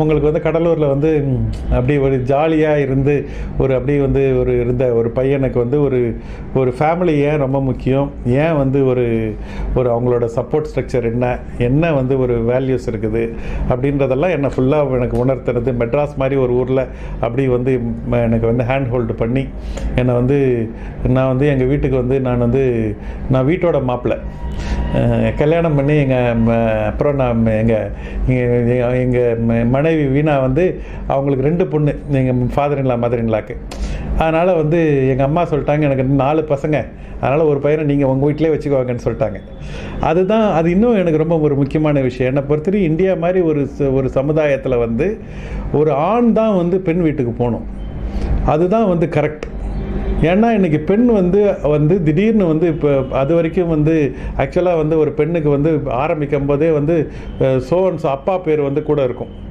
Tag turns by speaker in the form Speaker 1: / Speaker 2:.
Speaker 1: உங்களுக்கு வந்து கடலூரில் வந்து அப்படி ஒரு ஜாலியாக இருந்து அப்படி வந்து இருந்த ஒரு பையனுக்கு வந்து ஒரு ஃபேமிலி ஏன் ரொம்ப முக்கியம், ஏன் வந்து ஒரு அவங்களோட சப்போர்ட் ஸ்ட்ரக்சர் என்ன வந்து ஒரு வேல்யூஸ் இருக்குது அப்படின்றதெல்லாம் என்னை ஃபுல்லாக எனக்கு உணர்த்துறது. மெட்ராஸ் மாதிரி ஒரு ஊரில் அப்படி வந்து எனக்கு வந்து ஹேண்ட் ஹோல்டு பண்ணி என்னை வந்து நான் வந்து எங்கள் வீட்டுக்கு வந்து நான் வீட்டோட மாப்பிள்ளை கல்யாணம் பண்ணி அப்புறம் நான் எங்கள் மனைவி வீணா வந்து அவங்களுக்கு 2 பொண்ணு எங்கள் ஃபாதர்-இன்-லா மதர்-இன்-லாக்கு. அதனால் வந்து எங்கள் அம்மா சொல்லிட்டாங்க, எனக்கு 4 பசங்க, அதனால் ஒரு பையனை நீங்கள் உங்கள் வீட்டிலே வச்சுக்குவாங்கன்னு சொல்லிட்டாங்க. அது இன்னும் எனக்கு ரொம்ப ஒரு முக்கியமான விஷயம். என்னை பொறுத்தவரை இந்தியா மாதிரி ஒரு சமுதாயத்தில் வந்து ஒரு ஆண் தான் வந்து பெண் வீட்டுக்கு போகணும். அதுதான் வந்து கரெக்ட். ஏன்னா இன்றைக்கி பெண் வந்து திடீர்னு வந்து இப்போ அது வரைக்கும் வந்து ஆக்சுவலாக வந்து ஒரு பெண்ணுக்கு வந்து ஆரம்பிக்கும் போதே வந்து அப்பா பேர் வந்து கூட இருக்கும்.